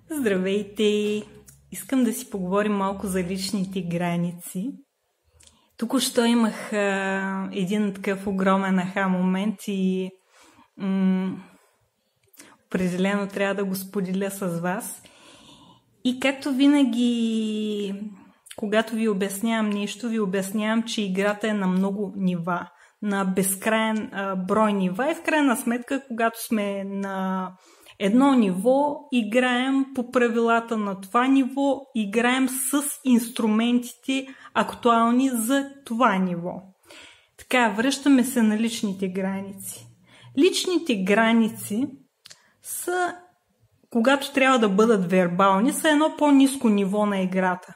Здравейте! Искам да си поговорим малко за личните граници. Току-що имах един такъв огромен аха момент и определено трябва да го споделя с вас. И както винаги, когато ви обяснявам нещо, ви обяснявам, че играта е на много нива, на безкрайен брой нива и в крайна сметка, когато сме на едно ниво, играем по правилата на това ниво, играем с инструментите актуални за това ниво. Така, връщаме се на личните граници. Личните граници са, когато трябва да бъдат вербални, са едно по-ниско ниво на играта.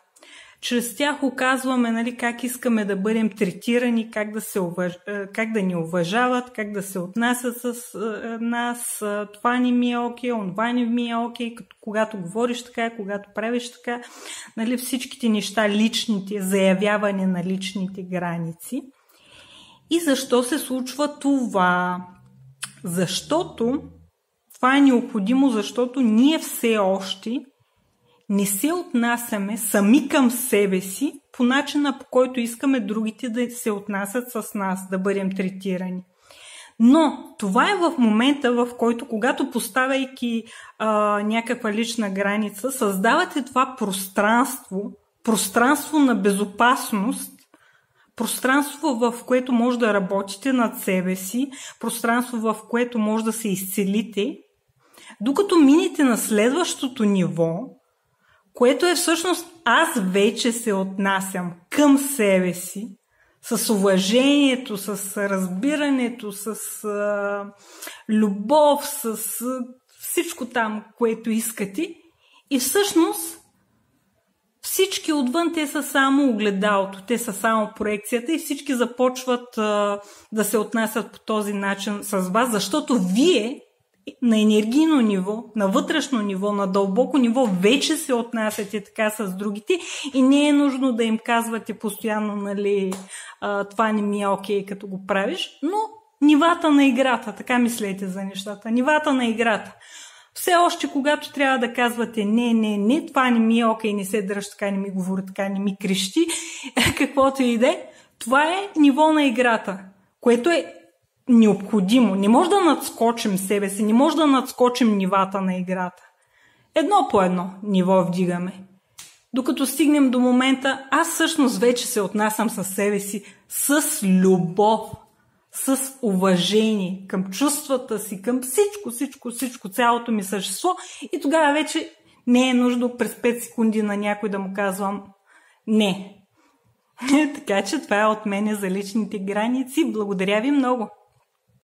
Чрез тях оказваме как искаме да бъдем третирани, как да ни уважават, как да се отнасят с нас, това не ми е окей, онова не ми е окей, когато говориш така, когато правиш така, всичките неща, личните, заявяване на личните граници. И защо се случва това? Защото това е необходимо, защото ние все още не се отнасяме сами към себе си по начина, по който искаме другите да се отнасят с нас, да бъдем третирани. Но това е в момента, в който, когато поставяйки някаква лична граница, създавате това пространство на безопасност, пространство, в което може да работите над себе си, пространство, в което може да се изцелите, докато минете на следващото ниво, което е всъщност аз вече се отнасям към себе си, с уважението, с разбирането, с любов, с всичко там, което искате. И всъщност всички отвън, те са само огледалото, те са само проекцията и всички започват да се отнасят по този начин с вас, защото вие на енергийно ниво, на вътрешно ниво, на дълбоко ниво вече се отнасяте така с другите и не е нужно да им казвате постоянно, това не ми е окей, като го правиш, но нивата на играта, така мислете за нещата, нивата на играта. Все още, когато трябва да казвате не, това не ми е окей, не се дръж така, не ми говори така, не ми крещи, каквото и да е, това е ниво на играта, което е необходимо. Не може да надскочим себе си, не може да надскочим нивата на играта. Едно по едно ниво вдигаме. Докато стигнем до момента, аз всъщност вече се отнасям със себе си с любов, с уважение към чувствата си, към всичко, цялото ми същество и тогава вече не е нужно през 5 секунди на някой да му казвам не. Така че това е от мене за личните граници. Благодаря ви много.